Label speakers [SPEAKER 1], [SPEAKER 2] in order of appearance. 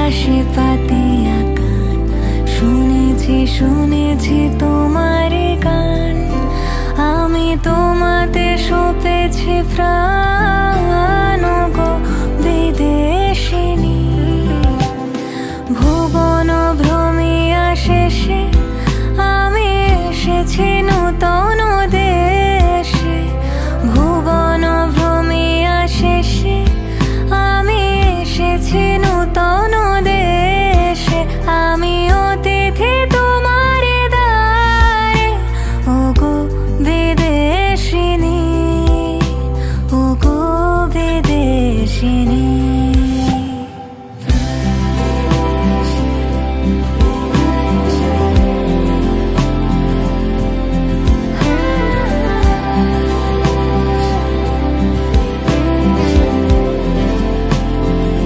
[SPEAKER 1] বাতাসে পাতিয়া গান, শুনেছি শুনেছি তোমার গান। আমি তোমাতে সপেছি প্রাণ।